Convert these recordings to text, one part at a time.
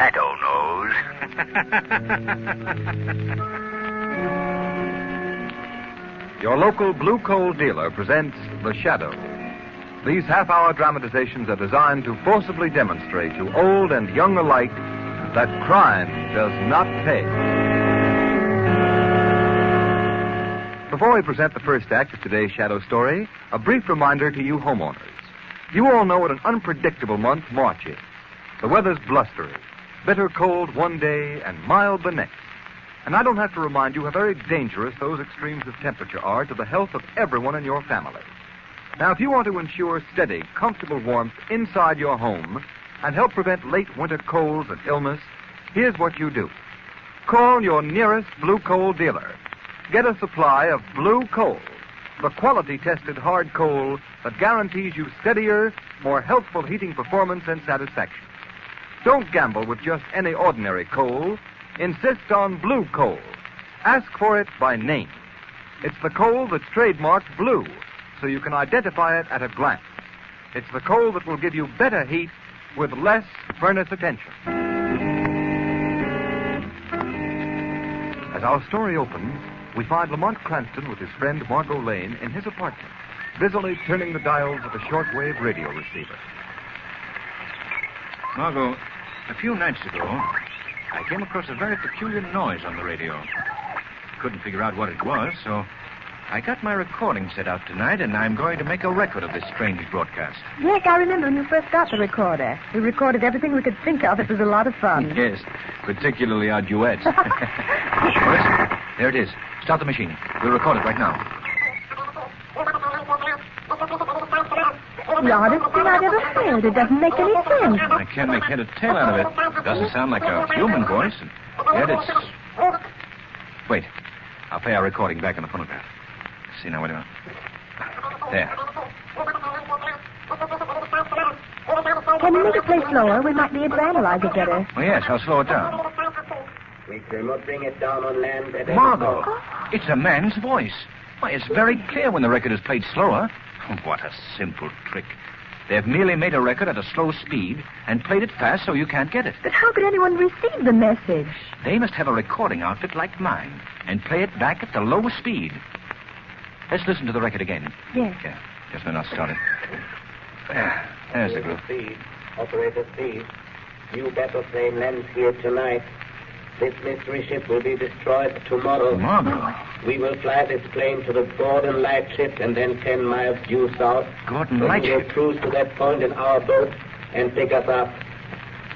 Shadow knows. Your local blue coal dealer presents The Shadow. These half-hour dramatizations are designed to forcibly demonstrate to old and young alike that crime does not pay. Before we present the first act of today's Shadow story, a brief reminder to you homeowners. You all know what an unpredictable month March is. The weather's blustery, bitter cold one day and mild the next. And I don't have to remind you how very dangerous those extremes of temperature are to the health of everyone in your family. Now, if you want to ensure steady, comfortable warmth inside your home and help prevent late winter colds and illness, here's what you do. Call your nearest blue coal dealer. Get a supply of blue coal, the quality-tested hard coal that guarantees you steadier, more healthful heating performance and satisfaction. Don't gamble with just any ordinary coal. Insist on blue coal. Ask for it by name. It's the coal that's trademarked blue, so you can identify it at a glance. It's the coal that will give you better heat with less furnace attention. As our story opens, we find Lamont Cranston with his friend Margo Lane in his apartment, busily turning the dials of a shortwave radio receiver. Margo, a few nights ago, I came across a very peculiar noise on the radio. Couldn't figure out what it was, so I got my recording set out tonight, and I'm going to make a record of this strange broadcast. Yes, I remember when you first got the recorder. We recorded everything we could think of. It was a lot of fun. Yes, particularly our duets. Listen, there it is. Start the machine. We'll record it right now. The oddest thing I've ever heard. It doesn't make any sense. I can't make head or tail out of it. It doesn't sound like a human voice, and yet it's... Wait. I'll play our recording back on the phonograph. See now, wait a minute. There. Can you make it play slower? We might be able to analyze it better. Oh, yes, I'll slow it down. We cannot bring it down on land at any Margo, cost. it's a man's voice. Why, it's very clear when the record is played slower. What a simple trick. They've merely made a record at a slow speed and played it fast so you can't get it. But how could anyone receive the message? They must have a recording outfit like mine and play it back at the low speed. Let's listen to the record again. Yes. Yeah, just a minute, I'll start it. There's the group. Speed. Operator speed. New battle plane lands here tonight. This mystery ship will be destroyed tomorrow. Margo. We will fly this plane to the Gordon Lightship and then 10 miles due south. Gordon We Lightship? will cruise to that point in our boat and pick us up.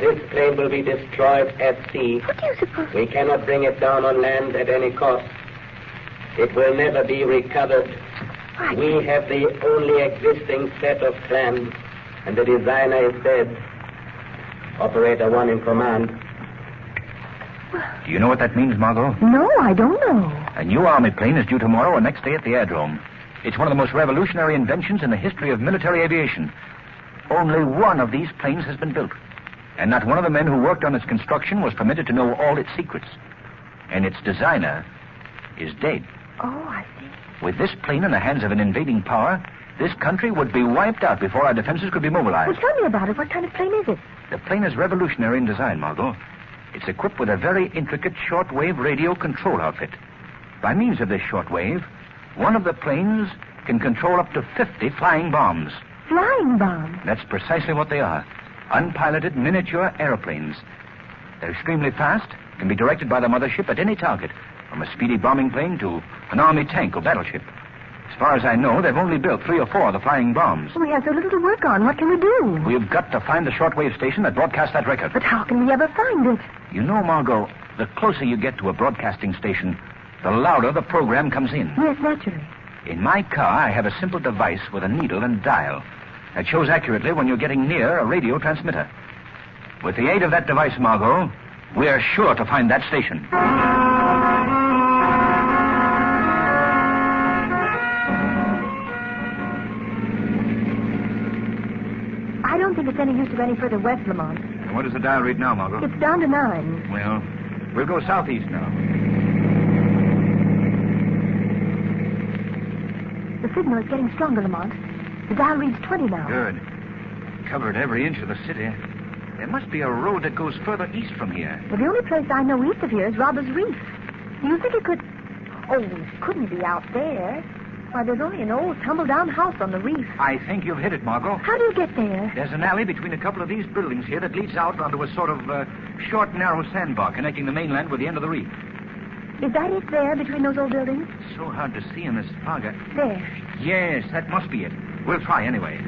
This plane will be destroyed at sea. What do you suppose? We cannot bring it down on land at any cost. It will never be recovered. What? We have the only existing set of plans, and the designer is dead. Operator one in command. Do you know what that means, Margo? No, I don't know. A new army plane is due tomorrow or next day at the aerodrome. It's one of the most revolutionary inventions in the history of military aviation. Only one of these planes has been built. And not one of the men who worked on its construction was permitted to know all its secrets. And its designer is dead. Oh, I see. With this plane in the hands of an invading power, this country would be wiped out before our defenses could be mobilized. Well, tell me about it. What kind of plane is it? The plane is revolutionary in design, Margo. It's equipped with a very intricate shortwave radio control outfit. By means of this shortwave, one of the planes can control up to 50 flying bombs. Flying bombs? That's precisely what they are. Unpiloted miniature airplanes. They're extremely fast, can be directed by the mothership at any target, from a speedy bombing plane to an army tank or battleship. As far as I know, they've only built 3 or 4 of the flying bombs. We have so little to work on. What can we do? We've got to find the shortwave station that broadcasts that record. But how can we ever find it? You know, Margo, the closer you get to a broadcasting station, the louder the program comes in. Yes, naturally. In my car, I have a simple device with a needle and dial that shows accurately when you're getting near a radio transmitter. With the aid of that device, Margo, we're sure to find that station. I don't think it's any use to go any further west, Lamont. And what does the dial read now, Margo? It's down to 9. Well, we'll go southeast now. The signal is getting stronger, Lamont. The dial reads 20 now. Good. Covered every inch of the city. There must be a road that goes further east from here. Well, the only place I know east of here is Robbers Reef. Do you think it could... Oh, couldn't it be out there? Why, there's only an old tumble-down house on the reef. I think you've hit it, Margot. How do you get there? There's an alley between a couple of these buildings here that leads out onto a sort of short, narrow sandbar connecting the mainland with the end of the reef. Is that it there, between those old buildings? It's so hard to see in this fog. There. Yes, that must be it. We'll try anyway.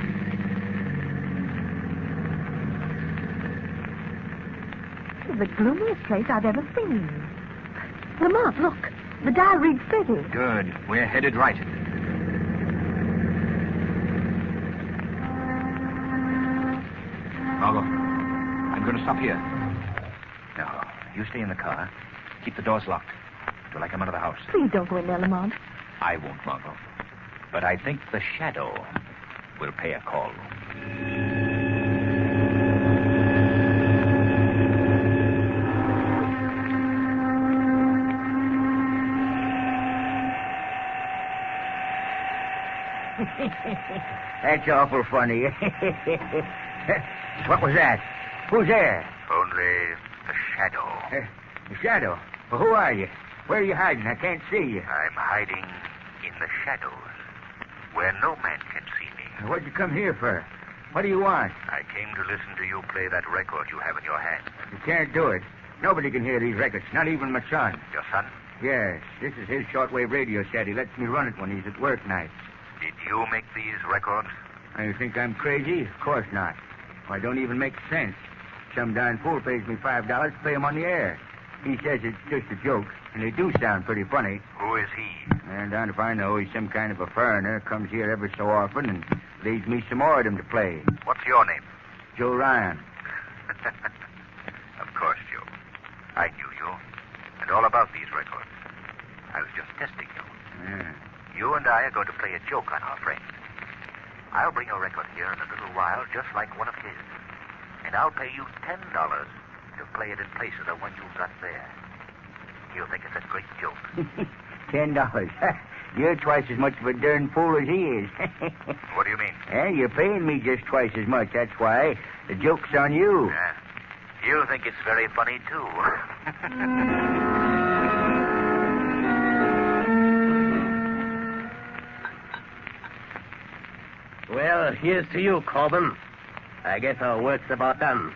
It's the gloomiest place I've ever seen. Lamont, look. The dial reads 30. Good. We're headed right. Margot, I'm going to stop here. Now, you stay in the car. Keep the doors locked till I come out of the house. Please don't go in there, Lamont. I won't, Margot. But I think the shadow will pay a call. That's awful funny. What was that? Who's there? Only the shadow. The shadow. Well, who are you? Where are you hiding? I can't see you. I'm hiding in the shadows, where no man can see me. What'd you come here for? What do you want? I came to listen to you play that record you have in your hand. You can't do it. Nobody can hear these records, not even my son. Your son? Yes, this is his shortwave radio set. He lets me run it when he's at work nights. Did you make these records? You think I'm crazy? Of course not. Well, I don't even make sense. Some darn fool pays me $5 to play him on the air. He says it's just a joke, and they do sound pretty funny. Who is he? And down if I know, he's some kind of a foreigner, comes here every so often and leaves me some more of them to play. What's your name? Joe Ryan. Of course, Joe. I knew you, and all about these records. I was just testing you. Yeah. You and I are going to play a joke on our friend. I'll bring a record here in a little while, just like one of his. And I'll pay you $10 to play it in place of the one you've got there. He'll think it's a great joke. $10. You're twice as much of a darn fool as he is. What do you mean? You're paying me just twice as much. That's why. The joke's on you. Yeah. He'll think it's very funny, too. Well, here's to you, Corbin. I guess our work's about done.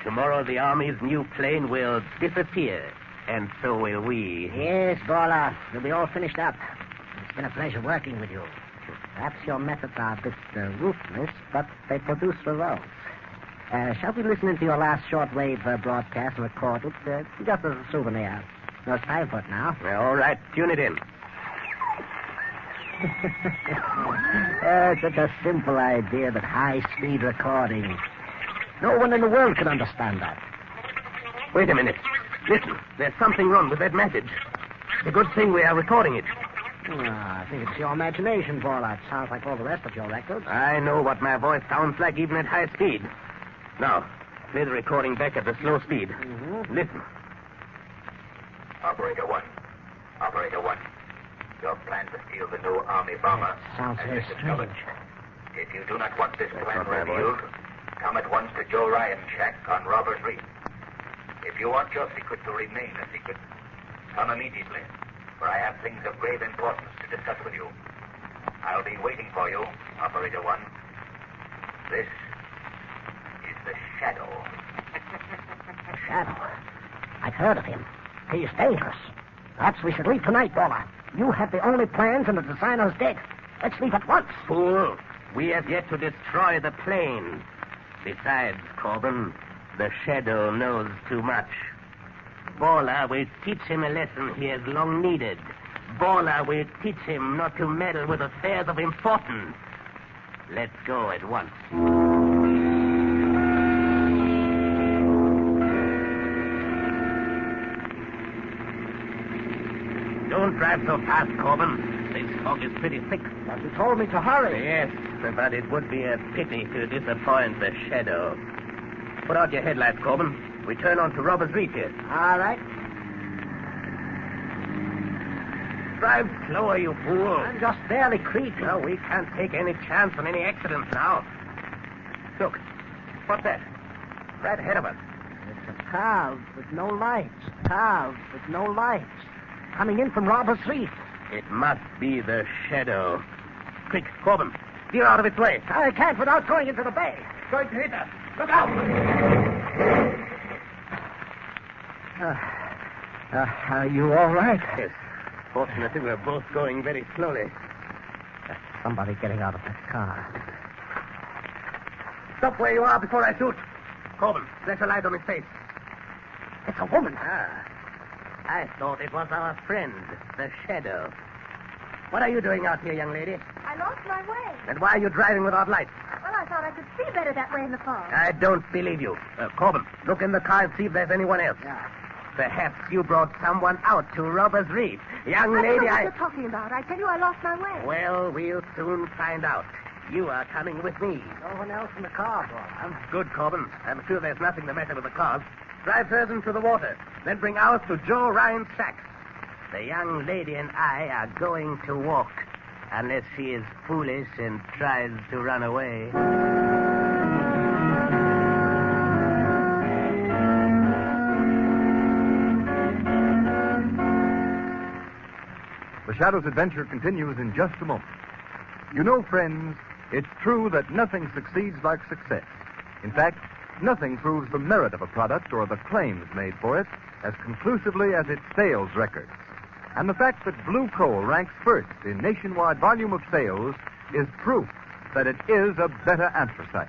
Tomorrow the Army's new plane will disappear, and so will we. Yes, Balla. You'll be all finished up. It's been a pleasure working with you. Perhaps your methods are a bit ruthless, but they produce results. Shall we listen into your last shortwave broadcast and record it, just as a souvenir? No, it's time for it now. Well, all right, tune it in. Such a simple idea, but high-speed recording. No one in the world can understand that. Wait a minute. Listen, there's something wrong with that message. It's a good thing we are recording it. I think it's your imagination, Balla. It sounds like all the rest of your records. I know what my voice sounds like even at high speed. Now, play the recording back at the slow speed. Mm-hmm. Listen. Operator 1. Operator 1. Your plan to steal the new Army bomber. Sounds very strange. If you do not want this plan revealed, come at once to Joe Ryan's shack on Robbers Reef. If you want your secret to remain a secret, come immediately, for I have things of grave importance to discuss with you. I'll be waiting for you, Operator 1. This is the Shadow. Shadow? I've heard of him. He's dangerous. Perhaps we should leave tonight, Balla. You have the only plans and the designer's dead. Let's leave at once. Fool, we have yet to destroy the plane. Besides, Corbin, the Shadow knows too much. Balla will teach him a lesson he has long needed. Balla will teach him not to meddle with affairs of importance. Let's go at once. Don't drive so fast, Corbin. This fog is pretty thick. But you told me to hurry. Yes, but it would be a pity to disappoint the Shadow. Put out your headlights, Corbin. We turn on to Robbers Reef here. All right. Drive slower, you fool. I'm just barely creeping. No, we can't take any chance on any accidents now. Look, what's that? right ahead of us. It's a car with no lights. Car with no lights. Coming in from Robbers Reef. It must be the shadow. Quick, Corbin. Steer out of its way. I can't without going into the bay. Going to hit us. Look out! Are you all right? Yes. Fortunately, we're both going very slowly. Somebody getting out of that car. Stop where you are before I shoot. Corbin, flash a light on his face. It's a woman. I thought it was our friend, the shadow. What are you doing out here, young lady? I lost my way. And why are you driving without lights? Well, I thought I could see better that way in the fog. I don't believe you. Corbin, look in the car and see if there's anyone else. Yeah. Perhaps you brought someone out to Robbers Reef. Young I lady, don't know what you're talking about. I tell you, I lost my way. Well, we'll soon find out. You are coming with me. No one else in the car, Bob. Good, Corbin. I'm sure there's nothing the matter with the cars. Drive hers into the water. Then bring ours to Joe Ryan's shack. The young lady and I are going to walk. Unless she is foolish and tries to run away. The Shadow's adventure continues in just a moment. You know, friends, it's true that nothing succeeds like success. In fact, nothing proves the merit of a product or the claims made for it as conclusively as its sales records. And the fact that Blue Coal ranks first in nationwide volume of sales is proof that it is a better anthracite.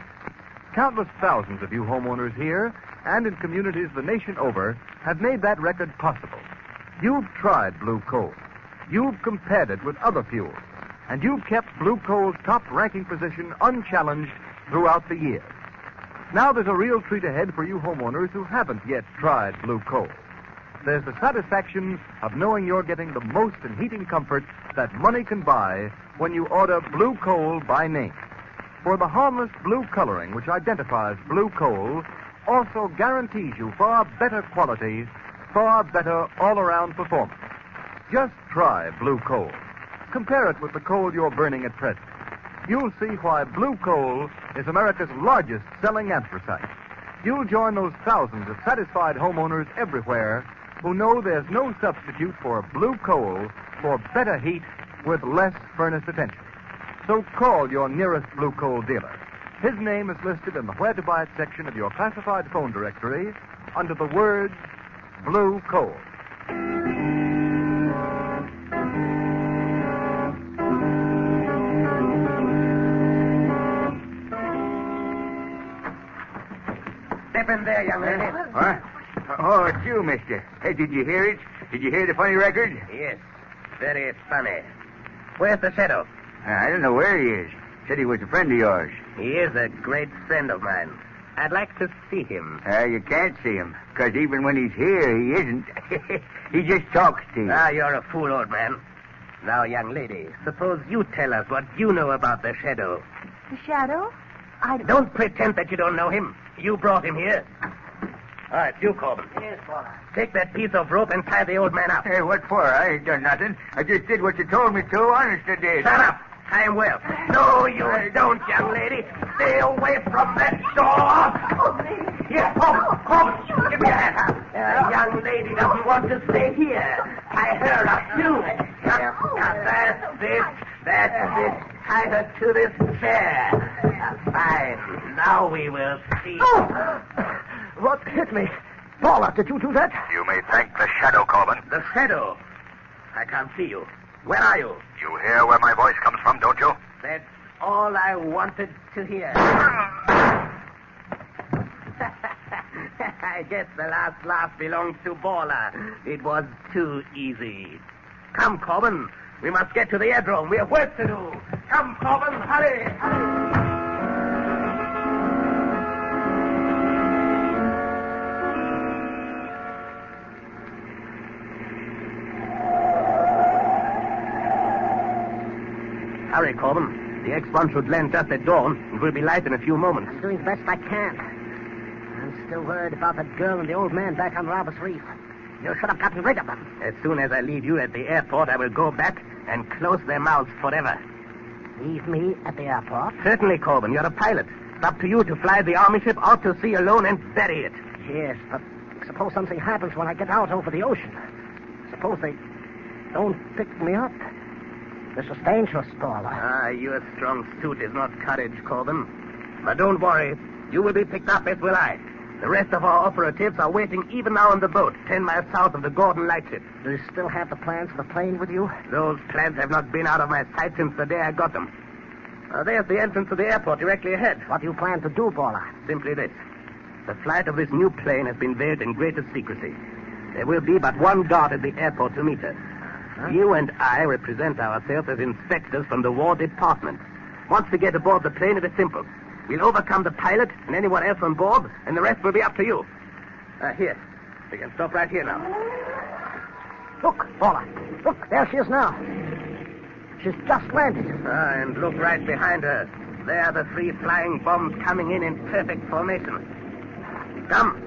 Countless thousands of you homeowners here and in communities the nation over have made that record possible. You've tried Blue Coal. You've compared it with other fuels. And you've kept Blue Coal's top-ranking position unchallenged throughout the year. Now there's a real treat ahead for you homeowners who haven't yet tried Blue Coal. There's the satisfaction of knowing you're getting the most in heating comfort that money can buy when you order Blue Coal by name. For the harmless blue coloring which identifies Blue Coal also guarantees you far better quality, far better all-around performance. Just try Blue Coal. Compare it with the coal you're burning at present. You'll see why Blue Coal is America's largest selling anthracite. You'll join those thousands of satisfied homeowners everywhere who know there's no substitute for Blue Coal for better heat with less furnace attention. So call your nearest Blue Coal dealer. His name is listed in the Where to Buy It section of your classified phone directory under the words Blue Coal. Step in there, young lady. What? Oh, it's you, mister. Hey, did you hear it? Did you hear the funny record? Yes, very funny. Where's the shadow? I don't know where he is. Said he was a friend of yours. He is a great friend of mine. I'd like to see him. You can't see him, because even when he's here, he isn't. He just talks to you. Ah, you're a fool, old man. Now, young lady, suppose you tell us what you know about the shadow. The shadow? Don't pretend that you don't know him. You brought him here. All right, you, Corbin. Yes, Bob. Take that piece of rope and tie the old man up. Hey, what for? I ain't done nothing. I just did what you told me to. Honest, I did. Shut up. Tie him well. No, you don't, young lady. Stay away from that door. Here, Corbin. Give me a hand. The young lady doesn't want to stay here. Tie her up, too. That's it. Tie her to this chair. Fine. Now we will see. What hit me? Paula, did you do that? You may thank the shadow, Corbin. The shadow. I can't see you. Where are you? You hear where my voice comes from, don't you? That's all I wanted to hear. I guess the last laugh belongs to Balla. It was too easy. Come, Corbin. We must get to the aerodrome. We have work to do. Come, Corbin. Hurry. Hurry, Corbin. The X-1 should land just at dawn. It will be light in a few moments. I'm doing the best I can. I'm still worried about that girl and the old man back on Robbers Reef. You should have gotten rid of them. As soon as I leave you at the airport, I will go back and close their mouths forever. Leave me at the airport? Certainly, Corbin. You're a pilot. It's up to you to fly the army ship out to sea alone and bury it. Yes, but suppose something happens when I get out over the ocean. Suppose they don't pick me up. This is dangerous, Paula. Your strong suit is not courage, Corbin. But don't worry. You will be picked up, as will I. The rest of our operatives are waiting even now on the boat, 10 miles south of the Gordon Lightship. Do you still have the plans of the plane with you? Those plans have not been out of my sight since the day I got them. There's the entrance to the airport directly ahead. What do you plan to do, Paula? Simply this. The flight of this new plane has been veiled in greatest secrecy. There will be but one guard at the airport to meet us. You and I represent ourselves as inspectors from the War Department. Once we get aboard the plane, it is simple. We'll overcome the pilot and anyone else on board, and the rest will be up to you. Here. We can stop right here now. Look, Paula. Look, there she is now. She's just landed. And look right behind her. There are the 3 flying bombs coming in perfect formation. Come.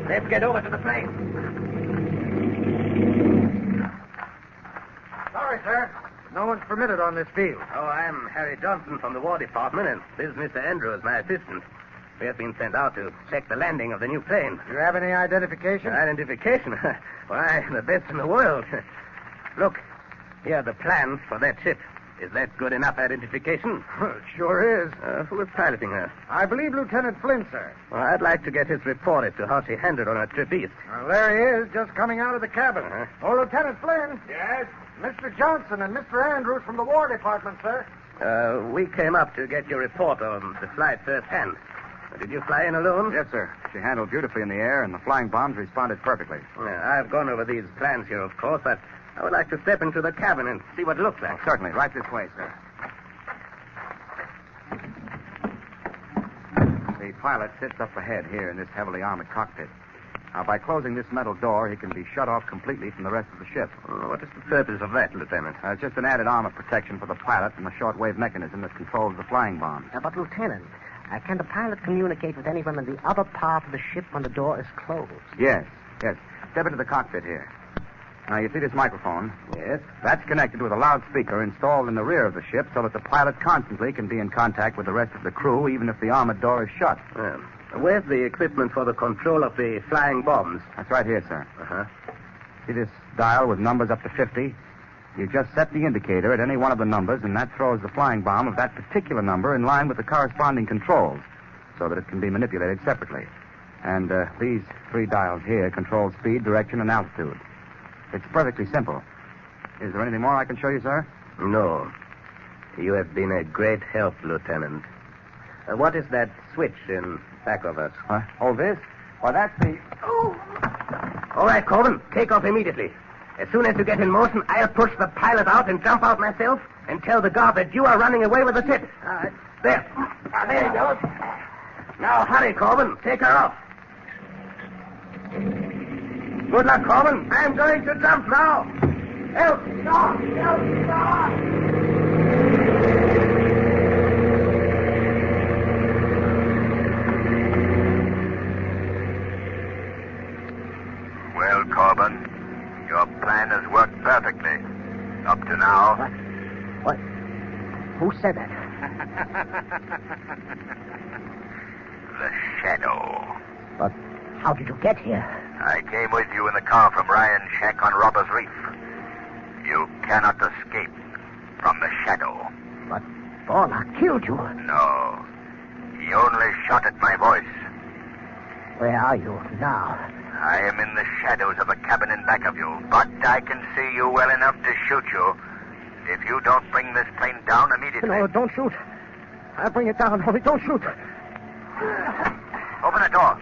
Let's get over to the plane. Sorry, sir. No one's permitted on this field. Oh, I'm Harry Johnson from the War Department, and this is Mr. Andrews, my assistant. We have been sent out to check the landing of the new plane. Do you have any identification? Identification? Why, the best in the world. Look, here are the plans for that ship. Is that good enough identification? Well, it sure is. Who is piloting her? I believe Lieutenant Flynn, sir. Well, I'd like to get his report as to how she handled on her trip east. Well, there he is, just coming out of the cabin. Oh, Lieutenant Flynn. Yes? Mr. Johnson and Mr. Andrews from the War Department, sir. We came up to get your report on the flight firsthand. Did you fly in alone? Yes, sir. She handled beautifully in the air, and the flying bombs responded perfectly. I've gone over these plans here, of course, but I would like to step into the cabin and see what it looks like. Certainly. Right this way, sir. The pilot sits up ahead here in this heavily armored cockpit. Now, by closing this metal door, he can be shut off completely from the rest of the ship. What is the purpose of that, Lieutenant? It's just an added arm of protection for the pilot and the shortwave mechanism that controls the flying bombs. But, Lieutenant, can the pilot communicate with anyone in the other part of the ship when the door is closed? Yes. Step into the cockpit here. Now, you see this microphone? Yes. That's connected with a loudspeaker installed in the rear of the ship so that the pilot constantly can be in contact with the rest of the crew, even if the armored door is shut. Where's the equipment for the control of the flying bombs? That's right here, sir. Uh-huh. See this dial with numbers up to 50? You just set the indicator at any one of the numbers, and that throws the flying bomb of that particular number in line with the corresponding controls so that it can be manipulated separately. And these 3 dials here control speed, direction, and altitude. It's perfectly simple. Is there anything more I can show you, sir? No. You have been a great help, Lieutenant. What is that switch in back of us? What? Oh, this? Well, that's the... All right, Corbin, take off immediately. As soon as you get in motion, I'll push the pilot out and jump out myself and tell the guard that you are running away with the ship. There. There he goes. Now, hurry, Corbin. Take her off. Good luck, Corbin. I'm going to jump now. Help! Stop! Help! Stop! Well, Corbin, your plan has worked perfectly. Up to now. What? Who said that? The Shadow. But how did you get here? I came with you in the car from Ryan's shack on Robbers Reef. You cannot escape from the Shadow. But Paula killed you. No. He only shot at my voice. Where are you now? I am in the shadows of a cabin in back of you, but I can see you well enough to shoot you if you don't bring this plane down immediately. No, don't shoot. I'll bring it down. Only don't shoot. Open the door.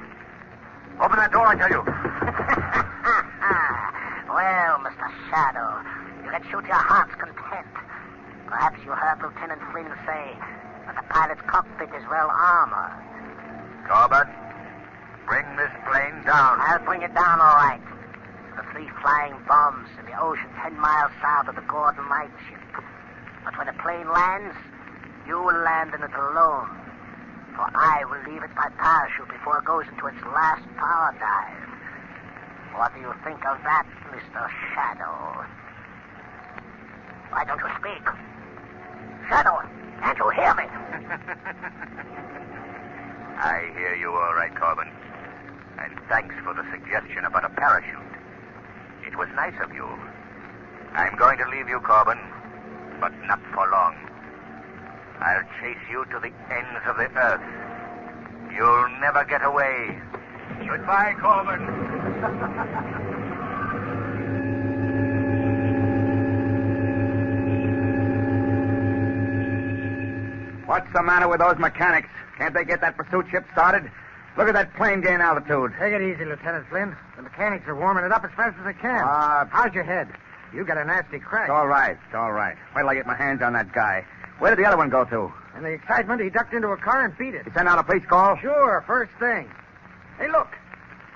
Open that door, I tell you. Well, Mr. Shadow, you can shoot your heart's content. Perhaps you heard Lieutenant Flynn say that the pilot's cockpit is well armored. Corbett, bring this plane down. I'll bring it down all right. The 3 flying bombs in the ocean 10 miles south of the Gordon Lightship. But when the plane lands, you will land in it alone. For I will leave it by parachute before it goes into its last power dive. What do you think of that, Mr. Shadow? Why don't you speak? Shadow, can't you hear me? I hear you all right, Corbin. And thanks for the suggestion about a parachute. It was nice of you. I'm going to leave you, Corbin, but not for long. I'll chase you to the ends of the earth. You'll never get away. Goodbye, Corbin. What's the matter with those mechanics? Can't they get that pursuit ship started? Look at that plane gain altitude. Take it easy, Lieutenant Flynn. The mechanics are warming it up as fast as they can. How's your head? You got a nasty crack. It's all right. It's all right. Wait till I get my hands on that guy. Where did the other one go to? In the excitement, he ducked into a car and beat it. You sent out a police call? Sure, first thing. Hey, look.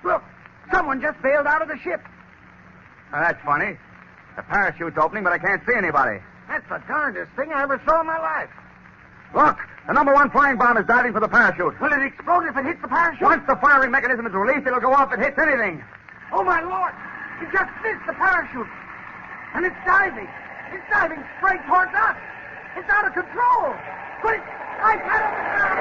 Look. Someone just bailed out of the ship. Oh, that's funny. The parachute's opening, but I can't see anybody. That's the darndest thing I ever saw in my life. Look, the number 1 flying bomb is diving for the parachute. Will it explode if it hits the parachute? Once the firing mechanism is released, it'll go off if it hits anything. Oh, my Lord. It just missed the parachute. And it's diving. It's diving straight towards us. It's out of control. But it's right out of the ground.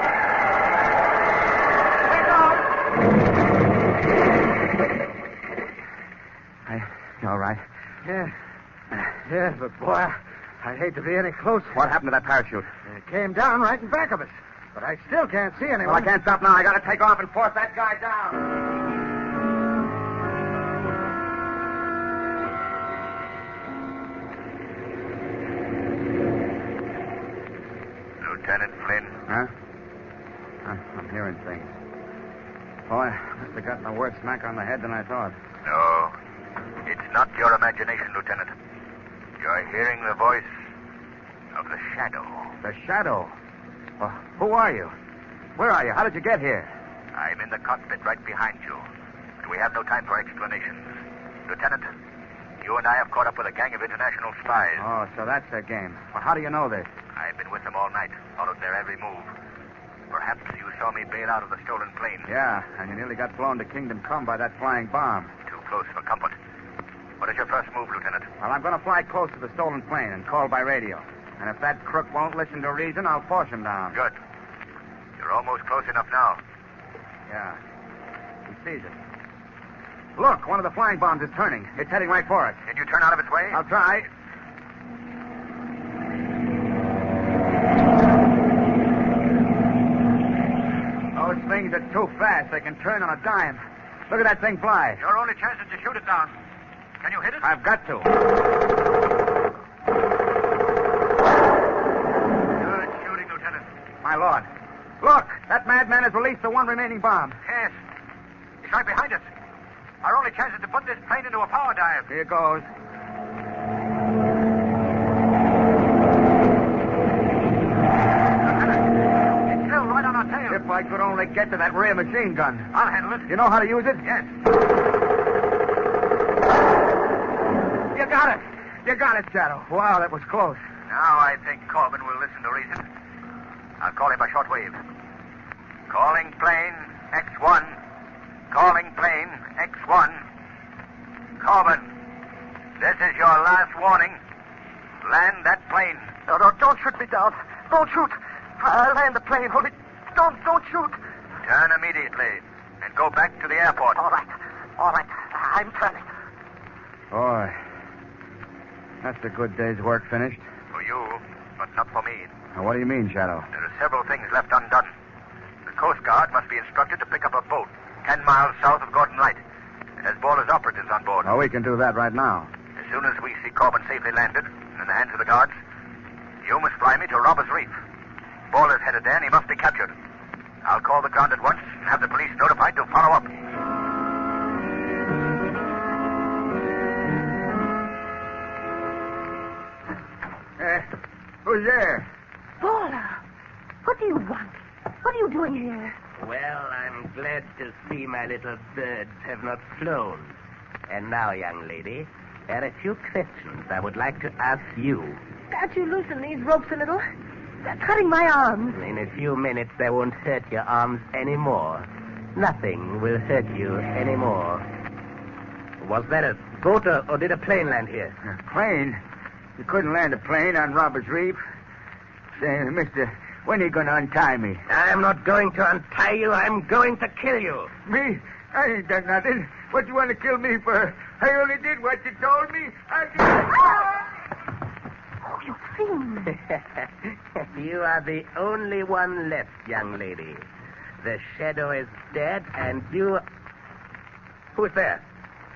You all right? Yeah, but boy, I'd hate to be any closer. What happened to that parachute? It came down right in back of us. But I still can't see anyone. Well, I can't stop now. I gotta take off and force that guy down. Lieutenant Flynn. Huh? I'm hearing things. Boy, must have gotten a worse smack on the head than I thought. No, it's not your imagination, Lieutenant. You're hearing the voice of the shadow. The shadow? Well, who are you? Where are you? How did you get here? I'm in the cockpit right behind you. And we have no time for explanations. Lieutenant, you and I have caught up with a gang of international spies. Oh, so that's their game. Well, how do you know this? I've been with them all night, followed their every move. Perhaps you saw me bail out of the stolen plane. Yeah, and you nearly got blown to Kingdom Come by that flying bomb. Too close for comfort. What is your first move, Lieutenant? Well, I'm going to fly close to the stolen plane and call by radio. And if that crook won't listen to reason, I'll force him down. Good. You're almost close enough now. Yeah. He sees it. Look, one of the flying bombs is turning. It's heading right for us. Can you turn out of its way? I'll try. Those things are too fast. They can turn on a dime. Look at that thing fly. Your only chance is to shoot it down. Can you hit it? I've got to. Good shooting, Lieutenant. My lord. Look, that madman has released the one remaining bomb. Yes. He's right behind us. Our only chance is to put this plane into a power dive. Here goes. It's still right on our tail. If I could only get to that rear machine gun. I'll handle it. You know how to use it? Yes. You got it. You got it, Shadow. Wow, that was close. Now I think Corbin will listen to reason. I'll call him by shortwave. Calling plane X1. Calling plane X1. Corbin, this is your last warning. Land that plane. No, don't shoot me down. Don't shoot. I'll land the plane. Only don't shoot. Turn immediately and go back to the airport. All right. I'm turning. Boy, that's a good day's work finished. For you, but not for me. Now, what do you mean, Shadow? There are several things left undone. The Coast Guard must be instructed to pick up a boat 10 miles south of Gordon Light. It has Baller's operatives on board. Oh, we can do that right now. As soon as we see Corbin safely landed and in the hands of the guards, you must fly me to Robbers Reef. Baller's headed there and he must be captured. I'll call the ground at once and have the police notified to follow up. Who's there? Paula, what do you want? What are you doing here? Well, I'm glad to see my little birds have not flown. And now, young lady, there are a few questions I would like to ask you. Can't you loosen these ropes a little? They're cutting my arms. In a few minutes, they won't hurt your arms anymore. Nothing will hurt you anymore. Was that a boat or did a plane land here? A plane? You couldn't land a plane on Robbers Reef. Say, mister, When are you going to untie me? I'm not going to untie you. I'm going to kill you. Me? I ain't done nothing. What you want to kill me for? I only did what you told me. Oh, you fiend. You are the only one left, young lady. The shadow is dead, and you... Who's there?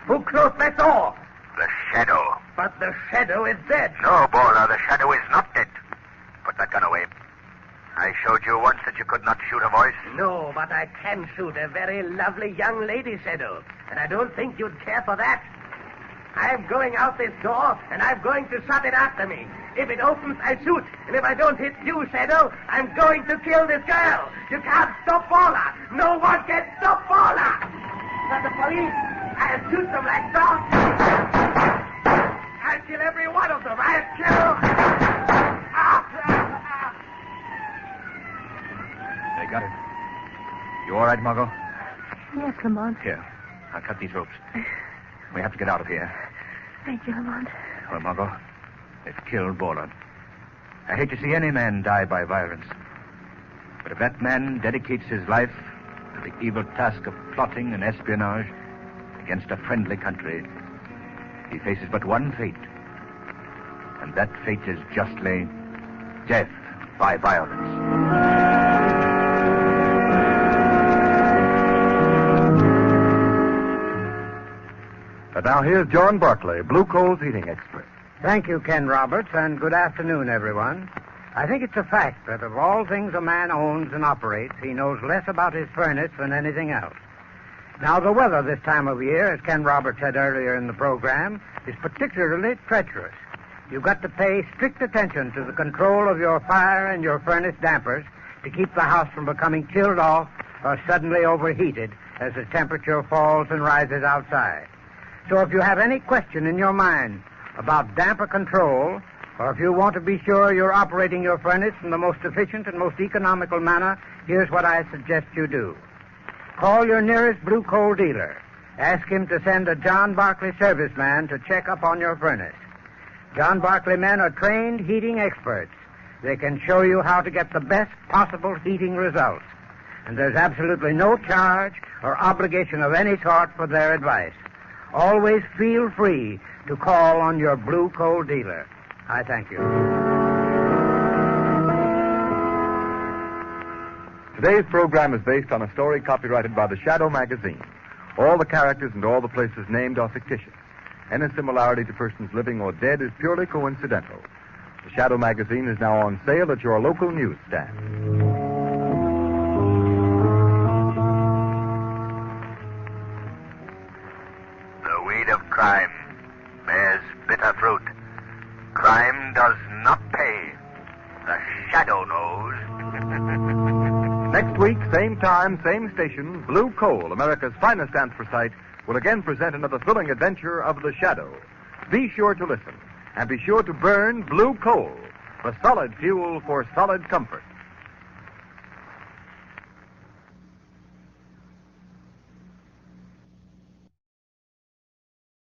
Who closed that door? The shadow. But the shadow is dead. No, Bowler, the shadow is not dead. Put that gun away. I showed you once that you could not shoot a voice. No, but I can shoot a very lovely young lady, Shadow. And I don't think you'd care for that. I'm going out this door, and I'm going to shut it after me. If it opens, I shoot. And if I don't hit you, Shadow, I'm going to kill this girl. You can't stop Bowler. No one can stop Bowler. But the police, I'll shoot them like dogs. I'll kill every one of them. I'll kill... They got her. You all right, Margo? Yes, Lamont. Here, I'll cut these ropes. We have to get out of here. Thank you, Lamont. Well, Margo, they've killed Borland. I hate to see any man die by violence. But if that man dedicates his life to the evil task of plotting and espionage against a friendly country, he faces but one fate. And that fate is justly death by violence. And now here's John Barclay, Blue Coal's heating expert. Thank you, Ken Roberts, and good afternoon, everyone. I think it's a fact that of all things a man owns and operates, he knows less about his furnace than anything else. Now, the weather this time of year, as Ken Roberts said earlier in the program, is particularly treacherous. You've got to pay strict attention to the control of your fire and your furnace dampers to keep the house from becoming chilled off or suddenly overheated as the temperature falls and rises outside. So if you have any question in your mind about damper control, or if you want to be sure you're operating your furnace in the most efficient and most economical manner, here's what I suggest you do. Call your nearest Blue Coal dealer. Ask him to send a John Barclay serviceman to check up on your furnace. John Barclay men are trained heating experts. They can show you how to get the best possible heating results. And there's absolutely no charge or obligation of any sort for their advice. Always feel free to call on your Blue Coal dealer. I thank you. Today's program is based on a story copyrighted by the Shadow magazine. All the characters and all the places named are fictitious. Any similarity to persons living or dead is purely coincidental. The Shadow magazine is now on sale at your local newsstand. Crime bears bitter fruit. Crime does not pay. The shadow knows. Next week, same time, same station, Blue Coal, America's finest anthracite, will again present another thrilling adventure of the shadow. Be sure to listen, and be sure to burn Blue Coal, the solid fuel for solid comfort.